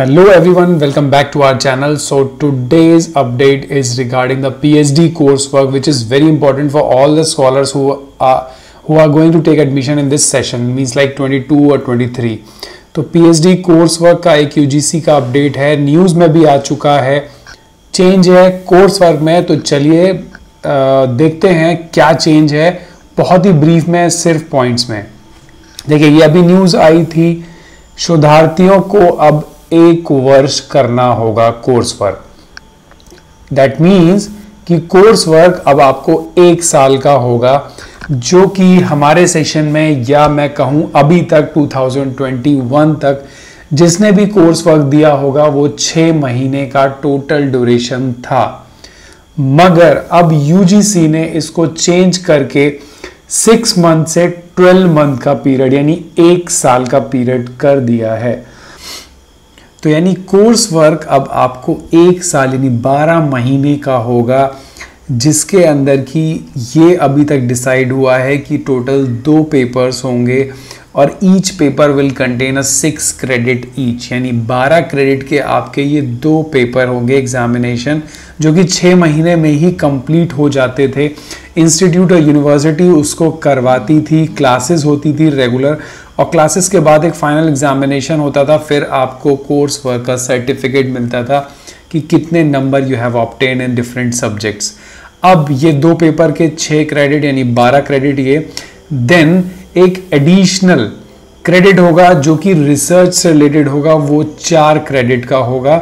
Hello everyone, welcome back to our channel. So today's update is regarding the PhD coursework, which is very important for all the scholars who are going to take admission in this session, means like 22 or 23. तो PhD coursework का एक UGC का update है, news में भी आ चुका है, change है कोर्स वर्क में। तो चलिए देखते हैं क्या चेंज है, बहुत ही ब्रीफ में, सिर्फ पॉइंट्स में। देखिए, ये अभी न्यूज़ आई थी, शोधार्थियों को अब 1 वर्ष करना होगा कोर्स वर्क। दैट मीन्स कि कोर्स वर्क अब आपको 1 साल का होगा, जो कि हमारे सेशन में, या मैं कहूं अभी तक 2021 तक जिसने भी कोर्स वर्क दिया होगा वो 6 महीने का टोटल ड्यूरेशन था। मगर अब यूजीसी ने इसको चेंज करके 6 मंथ से 12 मंथ का पीरियड, यानी 1 साल का पीरियड कर दिया है। तो यानी कोर्स वर्क अब आपको 1 साल यानी 12 महीने का होगा, जिसके अंदर की ये अभी तक डिसाइड हुआ है कि टोटल 2 पेपर्स होंगे और each paper will contain 6 credit each, यानी 12 क्रेडिट के आपके ये 2 पेपर होंगे एग्जामिनेशन, जो कि 6 महीने में ही कंप्लीट हो जाते थे। इंस्टीट्यूट और यूनिवर्सिटी उसको करवाती थी, क्लासेस होती थी रेगुलर, और क्लासेस के बाद एक फाइनल एग्जामिनेशन होता था, फिर आपको कोर्स वर्क का सर्टिफिकेट मिलता था कि कितने number you have obtain in different subjects. अब ये 2 पेपर के 6 क्रेडिट यानी 12 क्रेडिट ये, देन एक एडिशनल क्रेडिट होगा जो कि रिसर्च से रिलेटेड होगा, वो 4 क्रेडिट का होगा।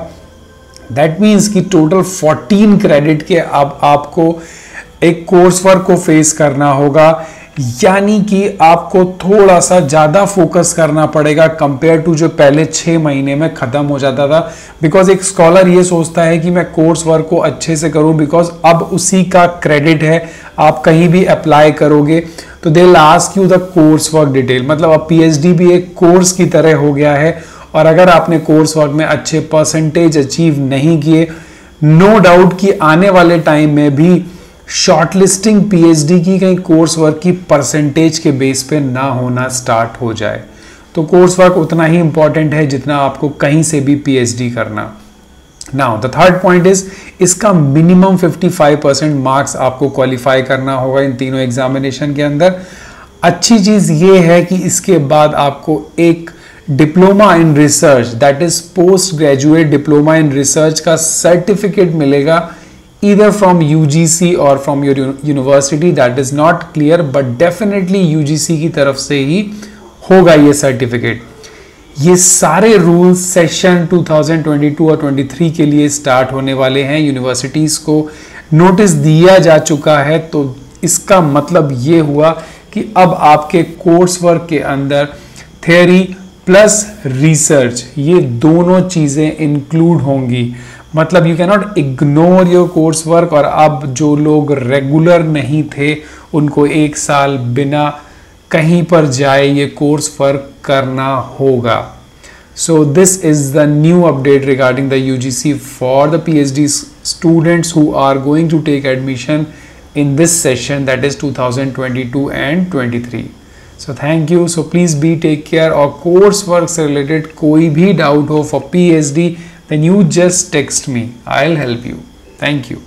दैट मीन्स कि टोटल 14 क्रेडिट के अब आपको एक कोर्स वर्क को फेस करना होगा, यानी कि आपको थोड़ा सा ज़्यादा फोकस करना पड़ेगा कंपेयर टू जो पहले 6 महीने में ख़त्म हो जाता था। बिकॉज एक स्कॉलर ये सोचता है कि मैं कोर्स वर्क को अच्छे से करूं, बिकॉज अब उसी का क्रेडिट है, आप कहीं भी अप्लाई करोगे तो they will ask you the course work detail. मतलब अब पीएचडी भी एक कोर्स की तरह हो गया है, और अगर आपने कोर्स वर्क में अच्छे परसेंटेज अचीव नहीं किए, नो डाउट कि आने वाले टाइम में भी शॉर्टलिस्टिंग पीएचडी की कहीं कोर्स वर्क की परसेंटेज के बेस पे ना होना स्टार्ट हो जाए। तो कोर्स वर्क उतना ही इंपॉर्टेंट है जितना आपको कहीं से भी पीएचडी करना। Now the third point is, इसका मिनिमम 55% मार्क्स आपको क्वालिफाई करना होगा इन तीनों एग्जामिनेशन के अंदर। अच्छी चीज ये है कि इसके बाद आपको एक diploma in research, that is post graduate diploma in research का सर्टिफिकेट मिलेगा, either from UGC or from your university, that is not clear, but definitely UGC की तरफ से ही होगा ये सर्टिफिकेट। ये सारे रूल्स सेशन 2022 और 23 के लिए स्टार्ट होने वाले हैं। यूनिवर्सिटीज को नोटिस दिया जा चुका है, तो इसका मतलब ये हुआ कि अब आपके कोर्स वर्क के अंदर थ्योरी प्लस रिसर्च, ये दोनों चीजें इंक्लूड होंगी। मतलब you can not ignore your course work, और अब जो लोग रेगुलर नहीं थे उनको 1 साल बिना कहीं पर जाए ये कोर्स वर्क करना होगा। So this is the new update regarding the UGC for the PhD students who are going to take admission in this session, that is 2022 and 23। So thank you. So please be take care, और course work से related कोई भी doubt हो for PhD, then you just text me, I'll help you. Thank you.